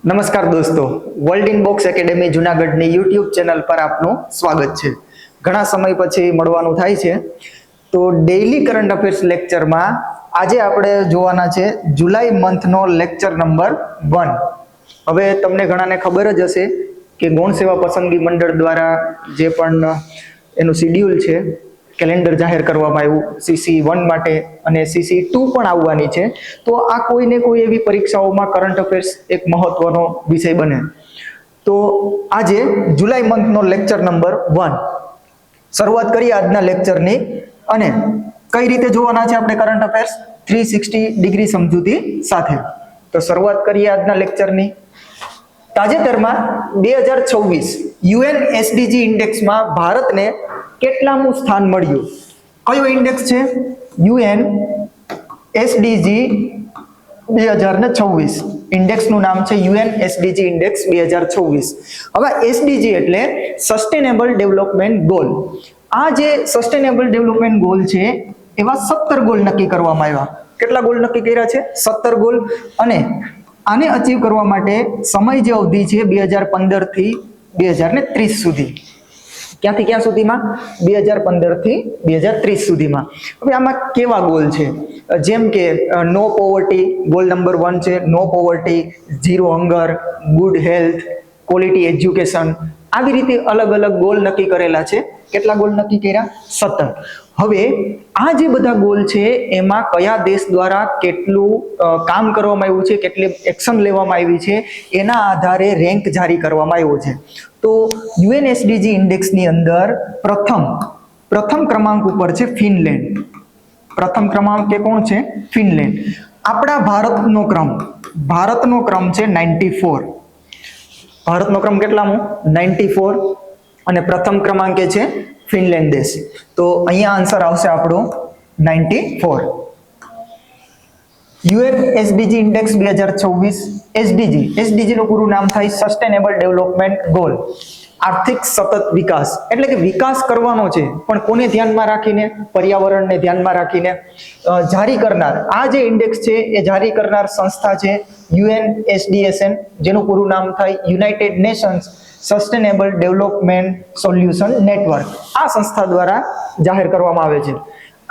નમસ્કાર દોસ્તો, world inbox academy જુનાગઢની યુટ્યુબ ચેનલ પર આપનું સ્વાગત છે. ઘણા સમય પછી મળવાનું થાય છે. તો ડેઇલી કરંટ અફેર્સ લેક્ચરમાં આજે આપણે જોવાના છે જુલાઈ મંથનો લેક્ચર નંબર 1. હવે તમને ઘણાને ખબર જ હશે કે ગૌણ સેવા પસંદગી મંડળ દ્વારા જે પણ એનું શિડ્યુલ છે, કેલેન્ડર જાહેર કરવામાં આવ્યું CC1 માટે અને CC2 પણ આવવાની છે. તો આ કોઈને કોઈ એવી પરીક્ષાઓમાં કરંટ અફેર્સ એક મહત્વનો વિષય બને. તો આજે જુલાઈ મંથનો લેક્ચર નંબર 1 શરૂઆત કરીએ આજના લેક્ચરની. અને કઈ રીતે જોવાના છે આપણે કરંટ અફેર્સ 360 ડિગ્રી સમજૂતી સાથે. તો શરૂઆત કરીએ આજના લેક્ચરની. તાજેતરમાં 2026 UN SDG ઇન્ડેક્સમાં ભારતને કેટલામું સ્થાન મળ્યું? કયો ઇન્ડેક્સ છે? UN SDG 2026. ઇન્ડેક્સનું નામ છે UN SDG ઇન્ડેક્સ 2026. હવે SDG એટલે સસ્ટેનેબલ ડેવલપમેન્ટ ગોલ. આ જે સસ્ટેનેબલ ડેવલપમેન્ટ ગોલ છે એવા 17 ગોલ નક્કી કરવામાં આવ્યા. કેટલા ગોલ નક્કી કર્યા છે? 17 ગોલ. અને આને અચીવ કરવા માટે સમય જે અવધિ છે 2015 થી 2030 સુધી. ક્યાંથી ક્યાં સુધીમાં? 2015 થી 2030 સુધીમાં. હવે આમાં કેવા ગોલ છે? જેમ કે નો પોવર્ટી ગોલ નંબર 1 છે, no poverty, zero hunger, good health, quality education. આવી રીતે અલગ અલગ ગોલ નક્કી કરેલા છે. કેટલા ગોલ નક્કી કર્યા? 17. હવે આ જે બધા ગોલ છે એમાં કયા દેશ દ્વારા કેટલું કામ કરવામાં આવ્યું છે, કેટલી એક્શન લેવામાં આવી છે, એના આધારે રેન્ક જારી કરવામાં આવ્યો છે. તો UN SDG ઇન્ડેક્સની અંદર પ્રથમ ક્રમાંક ઉપર છે ફિનલેન્ડ. પ્રથમ ક્રમાંકે કોણ છે? ફિનલેન્ડ. આપણા ભારતનો ક્રમ છે 94. ભારતનો ક્રમ કેટલામો? 94. અને પ્રથમ ક્રમાંકે છે ફિનલેન્ડ દેશ. તો અહીંયા આન્સર આવશે આપણો 94. UN SDG index 2026. SDG નું પૂરું નામ થાય સસ્ટેનેબલ ડેવલપમેન્ટ ગોલ. આર્થિક સતત વિકાસ, એટલે કે વિકાસ કરવાનો છે, પણ કોને ધ્યાનમાં રાખીને? પર્યાવરણને ધ્યાનમાં રાખીને. જારી કરનાર આ જે ઇન્ડેક્સ છે એ જારી કરનાર સંસ્થા છે UNSDSN, જેનું પૂરું નામ થાય United Nations sustainable development solution network. આ સંસ્થા દ્વારા જાહેર કરવામાં આવે છે.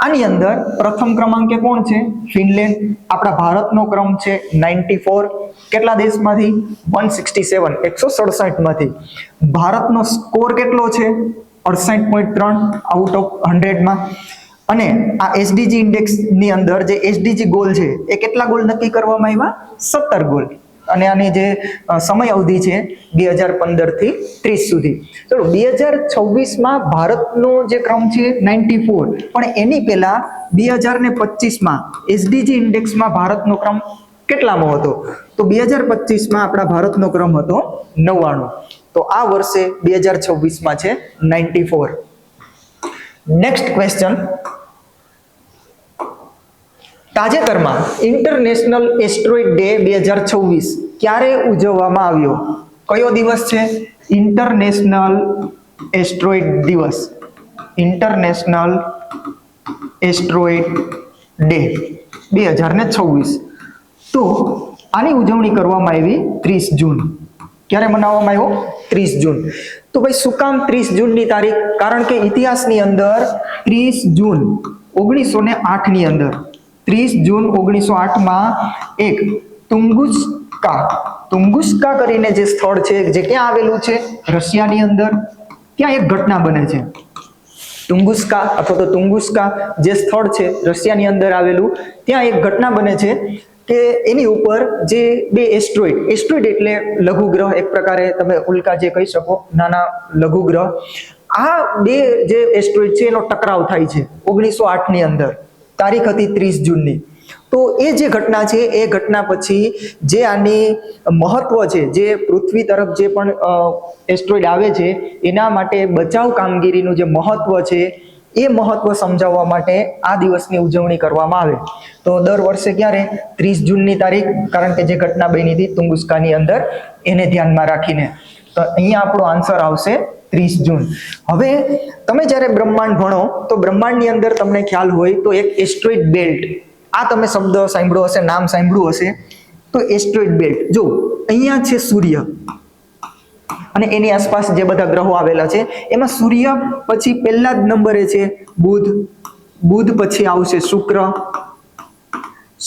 આની અંદર પ્રથમ ક્રમાંકે કોણ છે? ફિનલેન્ડ. આપણા ભારતનો ક્રમ છે 94. કેટલા દેશમાંથી? 167, 167 માંથી. ભારતનો સ્કોર કેટલો છે? 68.3 આઉટ ઓફ 100 માં. અને આ SDG ઇન્ડેક્સ ની અંદર જે SDG ગોલ છે એ કેટલા ગોલ નક્કી કરવામાં આવ્યા? 17 ગોલ. અને આની જે સમય અવધિ છે 2015 થી 30 સુધી. ચલો 2026 માં ભારતનો જે ક્રમ છે 94, પણ એની પહેલા 2025 માં SDG ઇન્ડેક્સમાં ભારતનો ક્રમ કેટલામો હતો? તો 2025 માં આપણા ભારતનો ક્રમ હતો 99. તો આ વર્ષે 2026 માં છે 94. Next question. તાજેતરમાં ઇન્ટરનેશનલ એસ્ટ્રોઇડ ડે 2026 ક્યારે ઉજવવામાં આવ્યો? કયો દિવસ છે? ઇન્ટરનેશનલ એસ્ટ્રોઇડ દિવસ. International asteroid day 2026. તો આની ઉજવણી કરવામાં આવી 30 જૂન. ક્યારે મનાવવામાં આવ્યો? 30 જૂન. તો ભાઈ શું કામ 30 જૂનની તારીખ? કારણ કે ઇતિહાસની અંદર 30 જૂન 1908 ની અંદર 30 જૂન 1908 માં એક તુંગુસ્કા કરીને જે સ્થળ છે, જે ક્યાં આવેલું છે? રશિયાની અંદર. ત્યાં એક ઘટના બને છે. તુંગુસ્કા અથવા તો તુંગુસ્કા જે સ્થળ છે રશિયાની અંદર આવેલું, ત્યાં એક ઘટના બને છે કે એની ઉપર જે બે એસ્ટ્રોઇડ એટલે લઘુગ્રહ, એક પ્રકારે તમે ઉલ્કા જે કહી શકો, નાના લઘુગ્રહ. આ બે જે એસ્ટ્રોઇડ છે એનો ટકરાવ થાય છે 1908 ની અંદર. તારીખ હતી 30 જૂનની. તો એ જે ઘટના છે એ ઘટના પછી જે આની મહત્વ છે, જે પૃથ્વી તરફ જે પણ એસ્ટ્રોઇડ આવે છે એના માટે બચાવ કામગીરીનું જે મહત્વ છે એ મહત્વ સમજાવવા માટે આ દિવસની ઉજવણી કરવામાં આવે. તો દર વર્ષે ક્યારે? 30 જૂનની તારીખ, કારણ કે જે ઘટના બની હતી તુંગુસ્કાની અંદર, એને ધ્યાનમાં રાખીને. તો અહીંયા આપણો આન્સર આવશે 30 જૂન. હવે તમે જ્યારે બ્રહ્માંડ ભણો તો બ્રહ્માંડની અંદર તમને ખ્યાલ હોય તો એક એસ્ટ્રોઇડ બેલ્ટ, આ તમે શબ્દ સાંભળ્યો હશે, નામ સાંભળ્યું હશે. તો એસ્ટ્રોઇડ બેલ્ટ જો અહીંયા છે સૂર્ય અને એની આસપાસ જે બધા ગ્રહો આવેલા છે એમાં સૂર્ય પછી પહેલા જ નંબરે છે બુધ, બુધ પછી આવશે શુક્ર,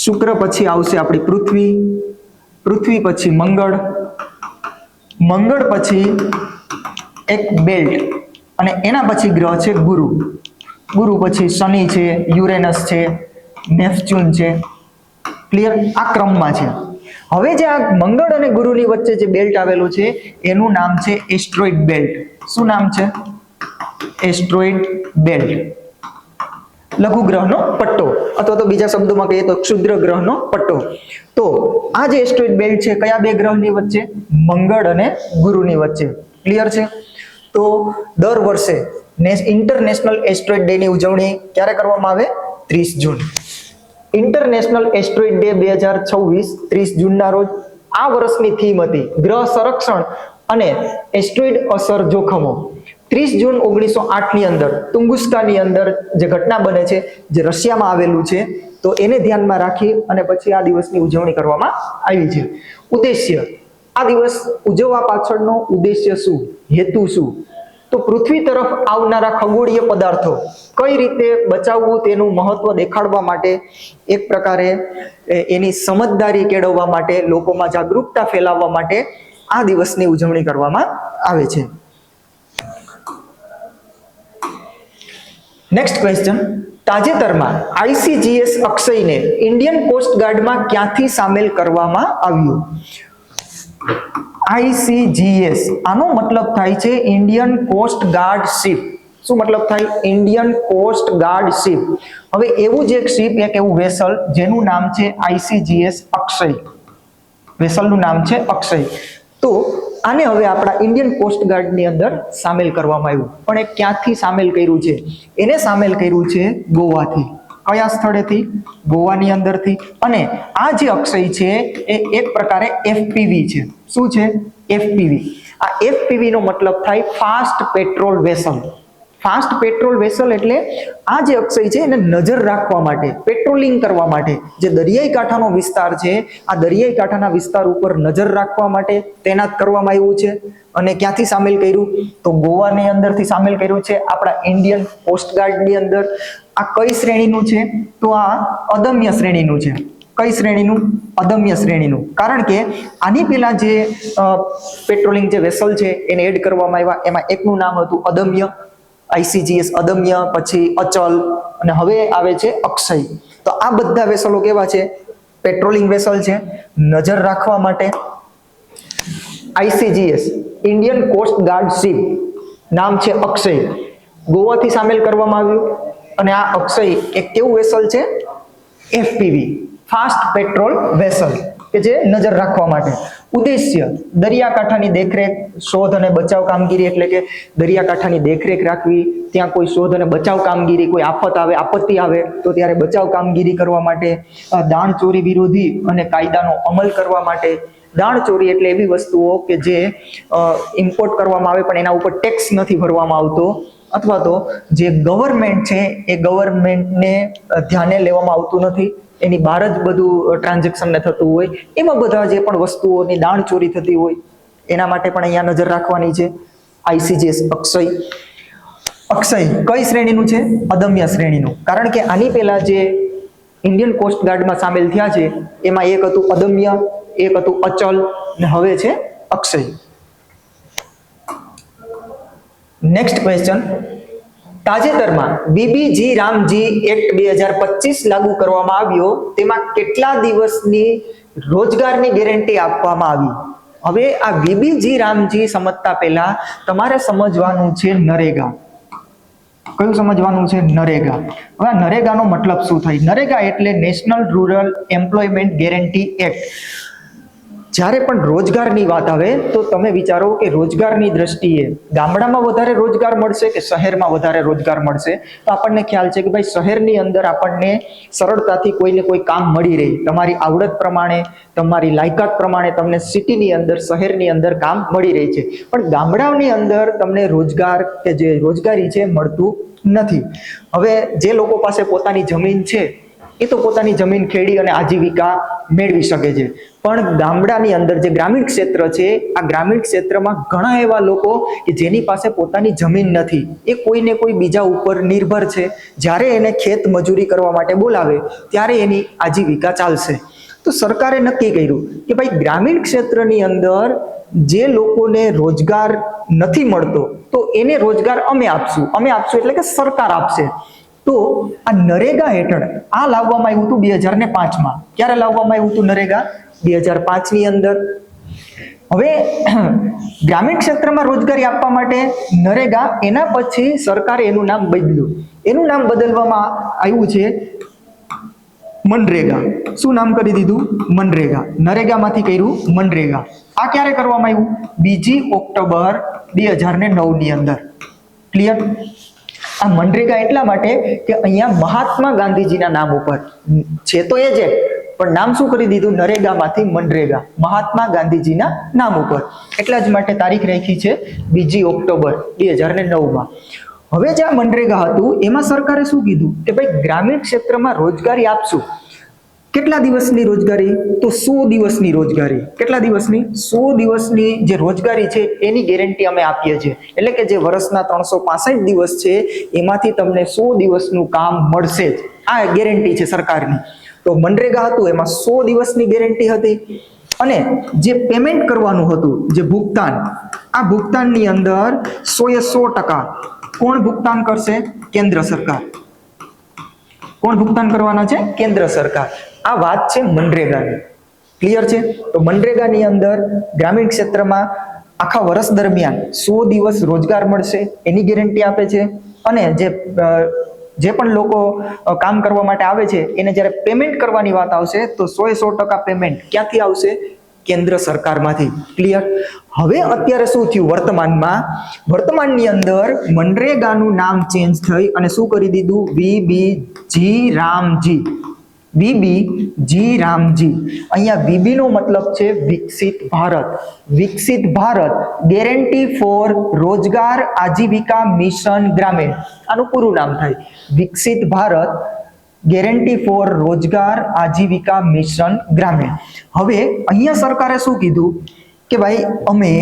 શુક્ર પછી આવશે આપણી પૃથ્વી, પૃથ્વી પછી મંગળ, મંગળ પછી એક બેલ્ટ અને એના પછી ગ્રહ છે ગુરુ, ગુરુ પછી શનિ છે, યુરેનસ છે, નેપચ્યુન છે. ક્લિયર? આ ક્રમમાં છે. હવે જે આ મંગળ અને ગુરુની વચ્ચે જે બેલ્ટ આવેલું છે એનું નામ છે એસ્ટ્રોઇડ બેલ્ટ. શું નામ છે? Asteroid belt. લઘુ ગ્રહનો પટ્ટો અથવા તો બીજા શબ્દોમાં કહીએ તો ક્ષુદ્ર ગ્રહનો પટ્ટો. તો આ જે એસ્ટ્રોઇડ બેલ્ટ છે કયા બે ગ્રહની વચ્ચે? મંગળ અને ગુરુની વચ્ચે. ક્લિયર છે? તો દર વર્ષે ઇન્ટરનેશનલ એસ્ટ્રોઇડ ડે ની ઉજવણી ક્યારે કરવામાં આવે? 30 જૂન. ઇન્ટરનેશનલ એસ્ટ્રોઇડ ડે 2026 30 જૂનના રોજ. આ વર્ષની થીમ હતી ગ્રહ સંરક્ષણ અને એસ્ટ્રોઇડ અસર જોખમો. 30 જૂન 1908 ની અંદર તુંગુસ્કાની અંદર જે ઘટના બને છે જે રશિયામાં આવેલું છે તો એને ધ્યાનમાં રાખી અને પછી આ દિવસની ઉજવણી કરવામાં આવી છે. ઉદ્દેશ્ય, આ દિવસ ઉજવવા પાછળનો ઉદ્દેશ્ય શું, હેતુ શું? તો પૃથ્વી તરફ આવનારા ખગોળીય પદાર્થો કઈ રીતે બચાવવું તેનું મહત્વ દેખાડવા માટે, એક પ્રકારે એની સમજદારી કેળવવા માટે, લોકોમાં જાગૃતતા ફેલાવવા માટે આ દિવસની ઉજવણી કરવામાં આવે છે. નેક્સ્ટ ક્વેશ્ચન, તાજેતરમાં ICGS અક્ષયને ઇન્ડિયન કોસ્ટ ગાર્ડમાં ક્યાંથી સામેલ કરવામાં આવ્યું? ICGS આનો મતલબ થાય છે ઇન્ડિયન કોસ્ટ ગાર્ડ શિપ. શું મતલબ થાય? Indian coast guard ship. હવે એવું જ એક શિપ, એક એવું વેસલ જેનું નામ છે ICGS અક્ષય. વેસલનું નામ છે અક્ષય. તો આને હવે આપણા ઇન્ડિયન કોસ્ટ ગાર્ડની અંદર સામેલ કરવામાં આવ્યું. પણ એ ક્યાંથી સામેલ કર્યું છે? એને સામેલ કર્યું છે ગોવાથી. કયા સ્થળેથી? ગોવાની અંદરથી. અને આ જે અક્ષય છે એ એક પ્રકારે FPV છે. શું છે? FPV. આ FPV નો મતલબ થાય fast petrol vessel. Fast petrol vessel એટલે આ જે અક્ષય છે એને નજર રાખવા માટે, પેટ્રોલિંગ કરવા માટે, જે દરિયાઈ કાંઠાનો વિસ્તાર છે આ દરિયાઈ કાંઠાના વિસ્તાર ઉપર નજર રાખવા માટે તૈનાત કરવામાં આવ્યું છે. અને ક્યાંથી સામેલ કર્યું? તો ગોવાની અંદરથી સામેલ કર્યું છે આપણા ઇન્ડિયન કોસ્ટ ગાર્ડની અંદર. આ કઈ શ્રેણીનું છે? તો આ અદમ્ય શ્રેણીનું છે. કઈ શ્રેણીનું? અદમ્ય શ્રેણીનું. કારણ કે આની પહેલા જે પેટ્રોલિંગ જે વેસલ છે એને એડ કરવામાં આવ્યા, એમાં એકનું નામ હતું અદમ્ય, ICGS અદમ્ય, પછી અચલ અને હવે આવે છે અક્ષય. તો આ બધા વેસલો કેવા છે? પેટ્રોલિંગ વેસલ છે, નજર રાખવા માટે. ICGS Indian coast guard ship, નામ છે અક્ષય, ગોવાથી સામેલ કરવામાં આવ્યું. અને આ અક્ષય એક કેવું વેસલ છે? FPV, ફાસ્ટ પેટ્રોલ વેસલ, કે જે નજર રાખવા માટે. ઉદ્દેશ્ય દરિયાકાંઠાની દેખરેખ, શોધ અને બચાવ કામગીરી, એટલે કે દરિયાકાંઠાની દેખરેખ રાખવી, ત્યાં કોઈ શોધ અને બચાવ કામગીરી, કોઈ આફત આવે, આપત્તિ આવે તો ત્યારે બચાવ કામગીરી કરવા માટે, દાણચોરી વિરોધી અને કાયદાનો અમલ કરવા માટે. દાણચોરી એટલે એવી વસ્તુઓ કે જે ઇમ્પોર્ટ કરવામાં આવે પણ એના ઉપર ટેક્સ નથી ભરવામાં આવતો, અથવા તો જે ગવર્મેન્ટ છે એ ગવર્મેન્ટને ધ્યાને લેવામાં આવતું નથી, એની બહાર જ બધું ટ્રાન્ઝેક્શન ને થતું હોય, એમાં બધા જે પણ વસ્તુઓની દાણચોરી થતી હોય એના માટે પણ અહીંયા નજર રાખવાની છે. ICGS અક્ષય. અક્ષય કઈ શ્રેણીનું છે? અદમ્ય શ્રેણીનું. કારણ કે આની પહેલા જે ઇન્ડિયન કોસ્ટ ગાર્ડમાં સામેલ થયા છે એમાં એક હતું અદમ્ય, એક હતું અચલ અને હવે છે અક્ષય. નેક્સ્ટ ક્વેશ્ચન, તાજેતરમાં BBG રામજી એક્ટ 2025 લાગુ કરવામાં આવ્યો, તેમાં કેટલા દિવસની રોજગારની ગેરંટી આપવામાં આવી? હવે આ BBG રામજી સમજતા પહેલા તમારે સમજવાનું છે નરેગા. કયું સમજવાનું છે? નરેગા. હવે નરેગાનો મતલબ શું થાય? નરેગા એટલે national rural employment guarantee act. જ્યારે પણ રોજગારની વાત આવે તો તમે વિચારો કે રોજગારની દ્રષ્ટિએ ગામડામાં વધારે રોજગાર મળશે કે શહેરમાં વધારે રોજગાર મળશે? તો આપણને ખ્યાલ છે કે ભાઈ શહેરની અંદર આપણને સરળતાથી કોઈને કોઈ કામ મળી રહે, તમારી આવડત પ્રમાણે, તમારી લાયકાત પ્રમાણે તમને સિટીની અંદર, શહેરની અંદર કામ મળી રહે છે. પણ ગામડાઓની અંદર તમને રોજગાર કે જે રોજગારી છે મળતું નથી. હવે જે લોકો પાસે પોતાની જમીન છે એ તો પોતાની જમીન ખેડી અને આજીવિકા મેળવી શકે છે, પણ ગામડાની અંદર જે ગ્રામીણ ક્ષેત્ર છે, આ ગ્રામીણ ક્ષેત્રમાં ઘણા એવા લોકો કે જેની પાસે પોતાની જમીન નથી, એ કોઈને કોઈ બીજા ઉપર નિર્ભર છે. જ્યારે એને ખેત મજૂરી કરવા માટે બોલાવે ત્યારે એની આજીવિકા ચાલશે. તો સરકારે નક્કી કર્યું કે ભાઈ ગ્રામીણ ક્ષેત્રની અંદર જે લોકોને રોજગાર નથી મળતો તો એને રોજગાર અમે આપશું એટલે કે સરકાર આપશે. તો આ નરેગા હેઠળ આ લાવવામાં આવ્યું હતું 2005માં. ક્યારે લાવવામાં આવ્યું હતું નરેગા? 2005ની અંદર. હવે ગ્રામીણ ક્ષેત્રમાં રોજગારી આપવા માટે નરેગા, એના પછી સરકારે એનું નામ બદલ્યું. એનું નામ બદલવામાં આવ્યું છે મનરેગા. શું નામ કરી દીધું? મનરેગા. નરેગામાંથી કર્યું મનરેગા. આ ક્યારે કરવામાં આવ્યું? 2 ઓક્ટોબર 2009 ની અંદર. ક્લિયર? આ મનરેગા એટલા માટે કે અહીંયા મહાત્મા ગાંધીજીના નામ ઉપર છે, તો એ જ પણ નામ શું કરી દીધું? નરેગામાંથી મનરેગા, મહાત્મા ગાંધીજીના નામ ઉપર. એટલા જ માટે તારીખ રાખી છે 2 ઓક્ટોબર 2009માં. હવે જે આ મનરેગા હતું એમાં સરકારે શું કીધું કે ભાઈ ગ્રામીણ ક્ષેત્રમાં રોજગારી આપશું. કેટલા દિવસની રોજગારી? તો 100 દિવસની રોજગારી. કેટલા દિવસની? 100 દિવસની જે રોજગારી છે એની ગેરંટી અમે આપીએ છીએ. એટલે કે જે વર્ષના 365 દિવસ છે એમાંથી તમને 100 દિવસનું કામ મળશે જ. આ ગેરંટી છે સરકારની. તો મનરેગા હતું એમાં 100 દિવસની ગેરંટી હતી. અને જે પેમેન્ટ કરવાનું હતું, જે ભુગતાન, આ ભુગતાનની અંદર 100% કોણ ભુગતાન કરશે? કેન્દ્ર સરકાર. કોણ ભુગતાન કરવાના છે? કેન્દ્ર સરકાર. આ વાત છે મનરેગાની. ક્લિયર છે? તો મનરેગાની અંદર ગ્રામીણ ક્ષેત્રમાં આખા વર્ષ દરમિયાન 100 દિવસ રોજગાર મળશે એની ગેરંટી આપે છે. અને જે પણ લોકો કામ કરવા માટે આવે છે એને જ્યારે પેમેન્ટ કરવાની વાત આવશે તો 100% પેમેન્ટ ક્યાંથી આવશે? કેન્દ્ર સરકારમાંથી. ક્લિયર? હવે અત્યારે શું થયું? વર્તમાનની અંદર મનરેગાનું નામ ચેન્જ થઈ અને શું કરી દીધું? વીબીજી રામજી. વીબીજી રામજી. અહીંયા વીબી નો મતલબ છે વિકસિત ભારત. વિકસિત ભારત ગેરંટી ફોર રોજગાર આજીવિકા મિશન ગ્રામીણ. આનું પૂરું નામ થાય વિકસિત ભારત ગેરંટી ફોર રોજગાર આજીવિકા મિશન ગ્રામીણ. હવે અહીંયા સરકારે શું કીધું કે ભાઈ અમે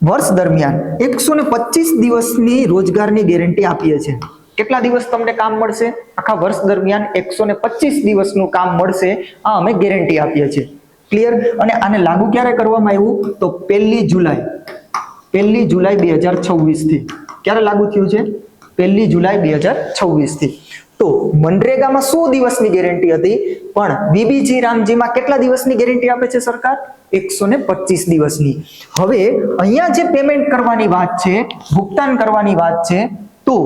વર્ષ દરમિયાન 125 દિવસની રોજગારની ગેરંટી આપીએ છીએ. કેટલા દિવસ તમને કામ મળશે? આખા વર્ષ દરમિયાન 125 દિવસનું કામ મળશે. આ અમે ગેરંટી આપીએ છીએ. ક્લિયર? અને આને લાગુ ક્યારે કરવામાં આવ્યું? તો 1 જુલાઈ 2026 થી. ક્યારે લાગુ થયું છે? 1 જુલાઈ 2026 થી. તો મનરેગામાં 100 દિવસની ગેરંટી હતી, પણ બીબીજી રામજીમાં કેટલા દિવસની ગેરંટી આપે છે સરકાર? 125 દિવસની. હવે અહીંયા જે પેમેન્ટ કરવાની વાત છે, ભુગતાન કરવાની વાત છે, તો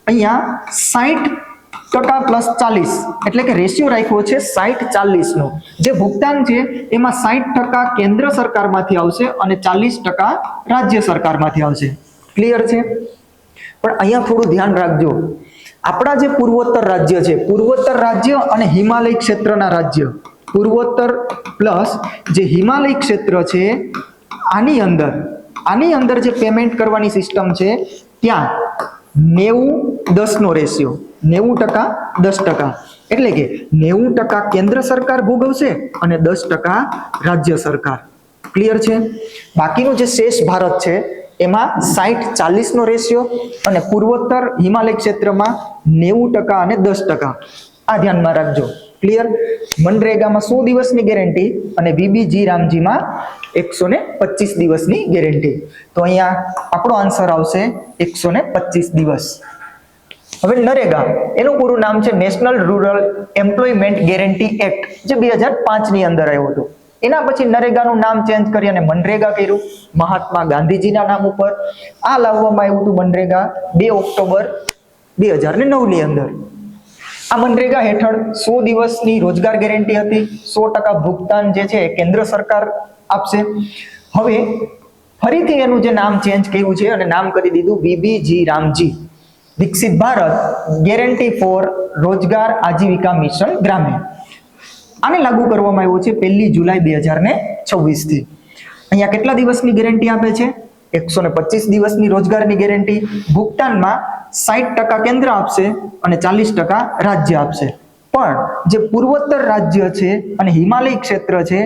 અહીંયા 60% પ્લસ 40 એટલે કે રેશિયો રાખ્યો છે 60-40 નો. જે ભુગતાન છે એમાં 60% કેન્દ્ર સરકારમાંથી આવશે અને 40% રાજ્ય સરકારમાંથી આવશે. ક્લિયર છે? પણ અહીંયા થોડું ધ્યાન રાખજો. આપણા જે પૂર્વોત્તર રાજ્ય છે, પૂર્વોત્તર રાજ્ય અને હિમાલય ક્ષેત્રના રાજ્ય, પૂર્વોત્તર પ્લસ જે હિમાલય ક્ષેત્ર છે, આની અંદર જે પેમેન્ટ કરવાની સિસ્ટમ છે ત્યાં 90-10 નો રેશિયો, 90%-10%. એટલે કે 90% કેન્દ્ર સરકાર ભોગવશે અને 10% રાજ્ય સરકાર. ક્લિયર છે? બાકીનું જે શેષ ભારત છે એમાં 60-40 નો રેશિયો અને પૂર્વોત્તર હિમાલય ક્ષેત્રમાં 90% અને 10%. આ ધ્યાનમાં રાખજો. ક્લિયર? મનરેગામાં 100 દિવસની ગેરંટી અને બીબીજી રામજીમાં 125 દિવસની ગેરંટી. તો અહીંયા આપણો આન્સર આવશે 125 દિવસ. હવે નરેગા, એનું પૂરું નામ છે national rural employment guarantee act, જે 2005 ની અંદર આવ્યું હતું. એના પછી નરેગાનું નામ ચેન્જ કરી અને મનરેગા કર્યું મહાત્મા ગાંધીજીના નામ ઉપર. આ લાવવામાં આવ્યું હતું મનરેગા 2 ઓક્ટોબર 2009 ની અંદર. આ મનરેગા હેઠળ 100 દિવસની રોજગાર ગેરંટી હતી. 100% ભુગતાન જે છે કેન્દ્ર સરકાર આપશે. હવે ફરીથી એનું જે નામ ચેન્જ કર્યું છે અને નામ કરી દીધું બીબીજી રામજી, વિકસિત ભારત ગેરંટી ફોર રોજગાર આજીવિકા મિશન ગ્રામીણ. આને લાગુ કરવામાં આવ્યું છે 1 જુલાઈ 2026 થી. અહીંયા કેટલા દિવસની ગેરંટી આપે છે? 125 દિવસની રોજગારની ગેરંટી. ભુગતાનમાં 60% કેન્દ્ર આપશે અને 40% રાજ્ય આપશે. પણ જે પૂર્વોત્તર રાજ્ય છે અને હિમાલય ક્ષેત્ર છે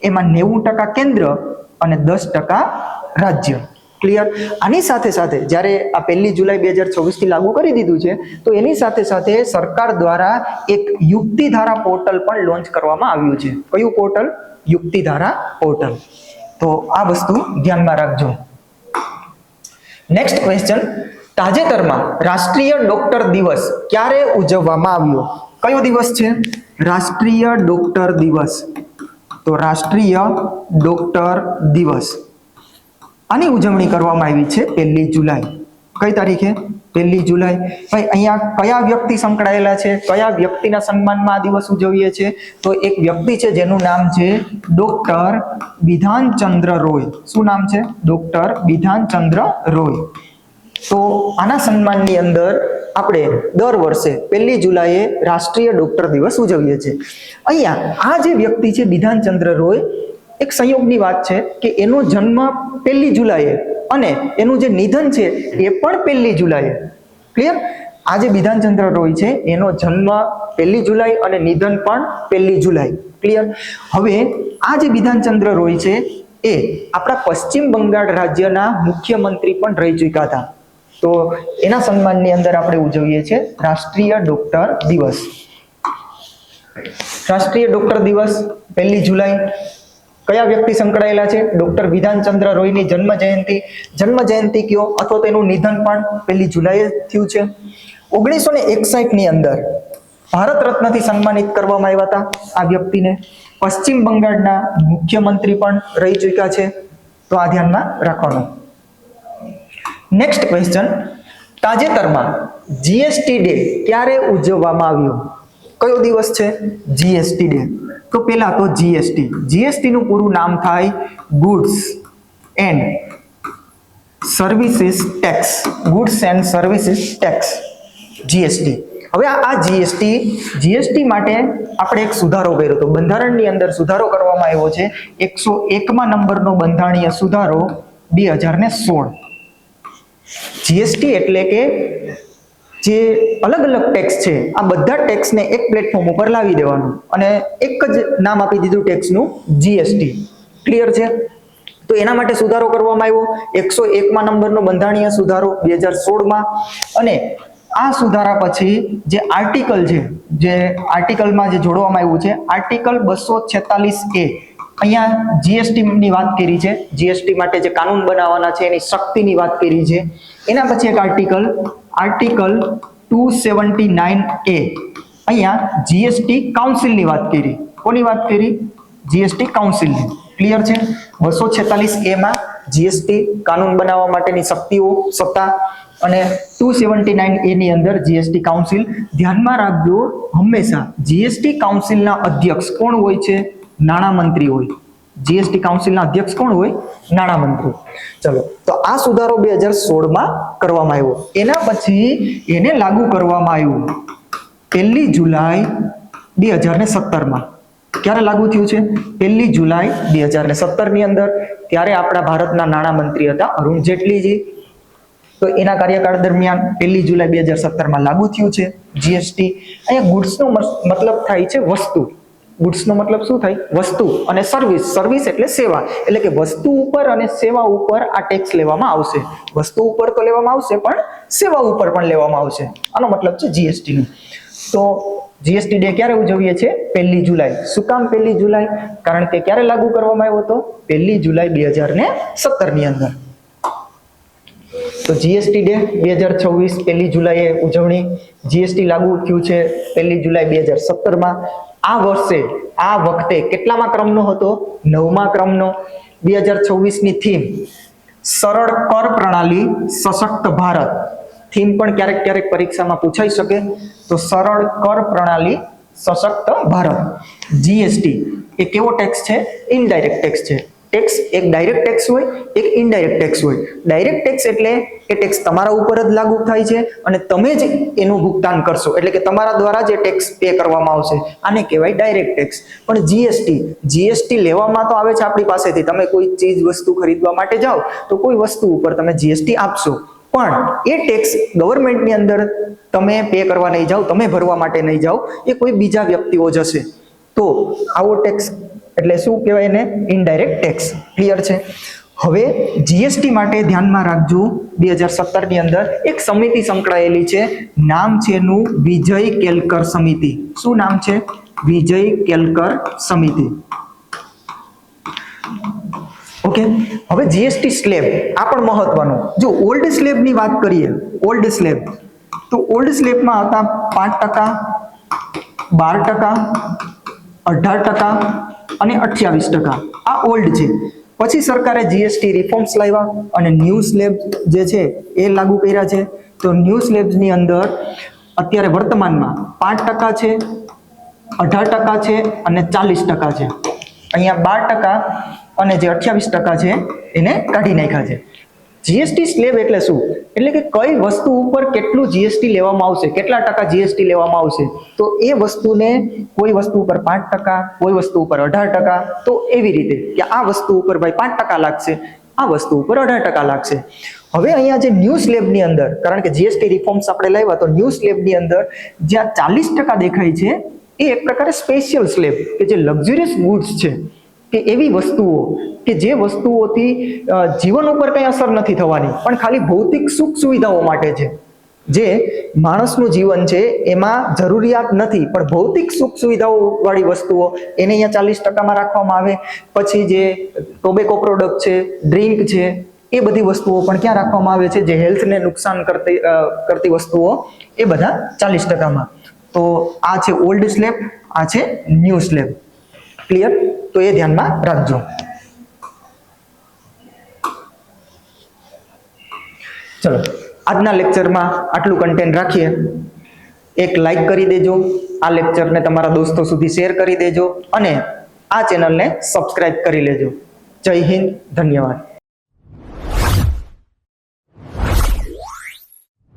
એમાં 90% કેન્દ્ર અને 10% રાજ્ય. ક્લિયર? આની સાથે સાથે જ્યારે આ 1 જુલાઈ 2024 થી લાગુ કરી દીધું છે તો એની સાથે સાથે સરકાર દ્વારા એક યુક્તિધારા પોર્ટલ પણ લોન્ચ કરવામાં આવ્યું છે. કયું પોર્ટલ? યુક્તિધારા પોર્ટલ. તો આ વસ્તુ ધ્યાનમાં રાખજો. નેક્સ્ટ ક્વેશ્ચન, તાજેતરમાં રાષ્ટ્રીય ડોક્ટર દિવસ ક્યારે ઉજવવામાં આવ્યો? કયો દિવસ છે? રાષ્ટ્રીય ડોક્ટર દિવસ. તો રાષ્ટ્રીય ડોક્ટર દિવસ આની ઉજવણી કરવામાં આવી છે 1 જુલાઈ. કઈ તારીખે? 1 જુલાઈ. ભાઈ અહીંયા કયા વ્યક્તિ સંકળાયેલા છે? કયા વ્યક્તિના સન્માનમાં આ દિવસ ઉજવીએ છીએ? તો એક વ્યક્તિ છે જેનું નામ છે ડોક્ટર બિધાનચંદ્ર રોય. શું નામ છે? ડોક્ટર બિધાનચંદ્ર રોય. તો આના સન્માનની અંદર આપણે દર વર્ષે 1 જુલાઈએ રાષ્ટ્રીય ડોક્ટર દિવસ ઉજવીએ છીએ. અહીંયા આ જે વ્યક્તિ છે બિધાનચંદ્ર રોય, એક સંયોગની વાત છે કે એનો જન્મ 1 જુલાઈએ અને એનું જે નિધન છે એ પણ 1 જુલાઈએ. ક્લિયર? આ જે બિધાનચંદ્ર રોય છે એનો જન્મ 1 જુલાઈ અને નિધન પણ 1 જુલાઈ. ક્લિયર? હવે આ જે બિધાનચંદ્ર રોય છે એ આપણા પશ્ચિમ બંગાળ રાજ્યના મુખ્યમંત્રી પણ રહી ચૂક્યા હતા. તો એના સન્માનની અંદર આપણે ઉજવીએ છીએ રાષ્ટ્રીય ડોક્ટર દિવસ. રાષ્ટ્રીય ડોક્ટર દિવસ 1 જુલાઈ. કયા વ્યક્તિ સંકળાયેલા છે? ડોક્ટર બિધાનચંદ્ર રોયની જન્મ જયંતિ કયો અથવા તેનું નિધન પણ 1 જુલાઈએ થયું છે. 1961 ની અંદર ભારત રત્નથી સન્માનિત કરવામાં આવ્યા હતા આ વ્યક્તિને. પશ્ચિમ બંગાળના મુખ્યમંત્રી પણ રહી ચૂક્યા છે. તો આ ધ્યાનમાં રાખવાનું. નેક્સ્ટ ક્વેશ્ચન, તાજેતરમાં જીએસટી ડે ક્યારે ઉજવવામાં આવ્યો? કયો દિવસ છે? GST day. તો પહેલા તો જીએસટી નું પૂરું નામ થાય goods and services tax. Goods and services tax, GST. હવે આ જીએસટી માટે આપણે એક સુધારો કર્યો હતો. બંધારણની અંદર સુધારો કરવામાં આવ્યો છે. 101માં નંબરનો બંધારણીય સુધારો 2016. જીએસટી એટલે કે જે અલગ અલગ ટેક્સ છે આ બધા ટેક્સને એક પ્લેટફોર્મ ઉપર લાવી દેવાનું અને એક જ નામ આપી દીધું ટેક્સનું, જીએસટી. ક્લિયર છે? તો એના માટે સુધારો કરવામાં આવ્યો 101માં નંબરનો બંધારણીય સુધારો 2016માં. અને આ સુધારા પછી જે આર્ટિકલ છે, જે આર્ટિકલમાં જે જોડવામાં આવ્યું છે, આર્ટિકલ 246A, અહીંયા જીએસટી ની વાત કરી છે. જીએસટી માટે જે કાનૂન બનાવવાના છે એની શક્તિની વાત કરી છે. એના પછી એક આર્ટિકલ 279A, અહીંયા જીએસટી કાઉન્સિલની વાત કરી. કોની વાત કરી? જીએસટી કાઉન્સિલની. ક્લિયર છે? 246A માં જીએસટી કાનૂન બનાવવા માટેની સત્તા અને 279A ની અંદર જીએસટી કાઉન્સિલ. ધ્યાનમાં રાખજો, હંમેશા જીએસટી કાઉન્સિલના અધ્યક્ષ કોણ હોય છે? નાણામંત્રી હોય. જીએસટી કાઉન્સિલના અધ્યક્ષ કોણ હોય? નાણામંત્રી. ચલો, તો આ સુધારો 2016માં કરવામાં આવ્યો. એના પછી એને લાગુ કરવામાં આવ્યું 1 જુલાઈ 2017માં. ક્યારે લાગુ થયું છે? 1 જુલાઈ 2017 ની અંદર. ત્યારે આપણા ભારતના નાણામંત્રી હતા અરુણ જેટલીજી. તો એના કાર્યકાળ દરમિયાન 1 જુલાઈ 2017માં લાગુ થયું છે જીએસટી. અહીંયા ગુડ્સનો મતલબ થાય છે વસ્તુ. ગુડ્સનો મતલબ શું થાય? વસ્તુ. અને સર્વિસ એટલે સેવા. એટલે કે વસ્તુ ઉપર અને સેવા ઉપર આ ટેક્સ લેવામાં આવશે. વસ્તુ ઉપર તો લેવામાં આવશે પણ સેવા ઉપર પણ લેવામાં આવશે. આનો મતલબ છે જીએસટી નો. તો જીએસટી ડે ક્યારે ઉજવીએ છીએ? 1 જુલાઈ. શું કામ 1 જુલાઈ? કારણ કે ક્યારે લાગુ કરવામાં આવ્યો હતો? 1 જુલાઈ 2017 ની અંદર. તો જીએસટી ડે 2026 1 જુલાઈએ ઉજવણી. જીએસટી લાગુ થયું છે 1 જુલાઈ 2017માં. આ વખતે કેટલામા ક્રમનો હતો? 9મા ક્રમનો. 2026 ની થીમ સરળ કર પ્રણાલી સશક્ત ભારત. થીમ પણ ક્યારેક પરીક્ષામાં પૂછાઈ શકે. તો સરળ કર પ્રણાલી સશક્ત ભારત. જીએસટી એ કેવો ટેક્સ છે? ઇનડાયરેક્ટ ટેક્સ છે. ટેક્સ એક ડાયરેક્ટ ટેક્સ હોય, એક ઇનડાયરેક્ટ ટેક્સ હોય. ડાયરેક્ટ ટેક્સ એટલે એ ટેક્સ તમારા ઉપર જ લાગુ થાય છે અને તમે જ એનું ભુગતાન કરશો. એટલે કે તમારા દ્વારા જે ટેક્સ પે કરવામાં આવશે આને કહેવાય ડાયરેક્ટ ટેક્સ. પણ જીએસટી લેવામાં તો આવે છે આપણી પાસેથી. તમે કોઈ ચીજ વસ્તુ ખરીદવા માટે જાઓ તો કોઈ વસ્તુ ઉપર તમે જીએસટી આપશો. પણ એ ટેક્સ ગવર્મેન્ટની અંદર તમે પે કરવા નહીં જાઓ, તમે ભરવા માટે નહીં જાઓ, એ કોઈ બીજા વ્યક્તિઓ જશે. તો આવો ટેક્સ એટલે શું કહેવાય એને? Indirect tax. ક્લિયર છે? હવે જીએસટી માટે ધ્યાનમાં રાખજો, 2017 ની અંદર એક સમિતિ સંકળાયેલી છે, નામ છે એનું વિજય કેલકર સમિતિ. શું નામ છે? વિજય કેલકર સમિતિ. ઓકે, હવે જીએસટી સ્લેબ આ પણ મહત્વનું. જો ઓલ્ડ સ્લેબ ની વાત કરીએ, ઓલ્ડ સ્લેબ, તો ઓલ્ડ સ્લેબમાં હતા 5%, 12%, 18% અને 28%. આ ઓલ્ડ છે. પછી સરકારે જીએસટી રિફોર્મ્સ લાવ્યા અને ન્યૂ સ્લેબ જે છે એ લાગુ કર્યા છે. તો ન્યૂ સ્લેબ્સની અંદર અત્યારે વર્તમાનમાં 5% છે, 18% છે અને 40% છે. અહીંયા 12% અને જે 28% છે એને કાઢી નાખ્યા છે. જીએસટી સ્લેબ એટલે શું? એટલે કે કઈ વસ્તુ ઉપર કેટલું જીએસટી લેવામાં આવશે, કેટલા ટકા જીએસટી લેવામાં આવશે. તો એ વસ્તુને કોઈ વસ્તુ ઉપર 5%, કોઈ વસ્તુ ઉપર 18%, તો એવી રીતે કે આ વસ્તુ ઉપર ભાઈ 5% લાગશે, આ વસ્તુ ઉપર 18% લાગશે. હવે અહીંયા જે ન્યૂ સ્લેબની અંદર, કારણ કે જીએસટી રિફોર્મ્સ આપણે લાવ્યા, તો ન્યૂ સ્લેબની અંદર જ્યાં 40% દેખાય છે એ એક પ્રકારે સ્પેશિયલ સ્લેબ કે જે લક્ઝરિયસ ગુડ્સ છે, કે એવી વસ્તુઓ કે જે વસ્તુઓથી જીવન ઉપર કંઈ અસર નથી થવાની, પણ ખાલી ભૌતિક સુખ સુવિધાઓ માટે છે. જે માણસનું જીવન છે એમાં જરૂરિયાત નથી, પણ ભૌતિક સુખ સુવિધાઓ વાળી વસ્તુઓ એને અહીંયા 40%માં રાખવામાં આવે. પછી જે ટોબેકો પ્રોડક્ટ છે, ડ્રિંક છે, એ બધી વસ્તુઓ પણ ક્યાં રાખવામાં આવે છે? જે હેલ્થને નુકસાન કરતી વસ્તુઓ, એ બધા 40%માં. તો આ છે ઓલ્ડ સ્લેબ, આ છે ન્યૂ સ્લેબ. ક્લિયર? તો એ ધ્યાનમાં રાખજો. ચલો, આજના લેક્ચરમાં આટલું કન્ટેન્ટ રાખીએ. એક લાઈક કરી દેજો, આ લેક્ચરને તમારા દોસ્તો સુધી શેર કરી દેજો અને આ ચેનલને સબસ્ક્રાઇબ કરી લેજો. જય હિન્દ, ધન્યવાદ.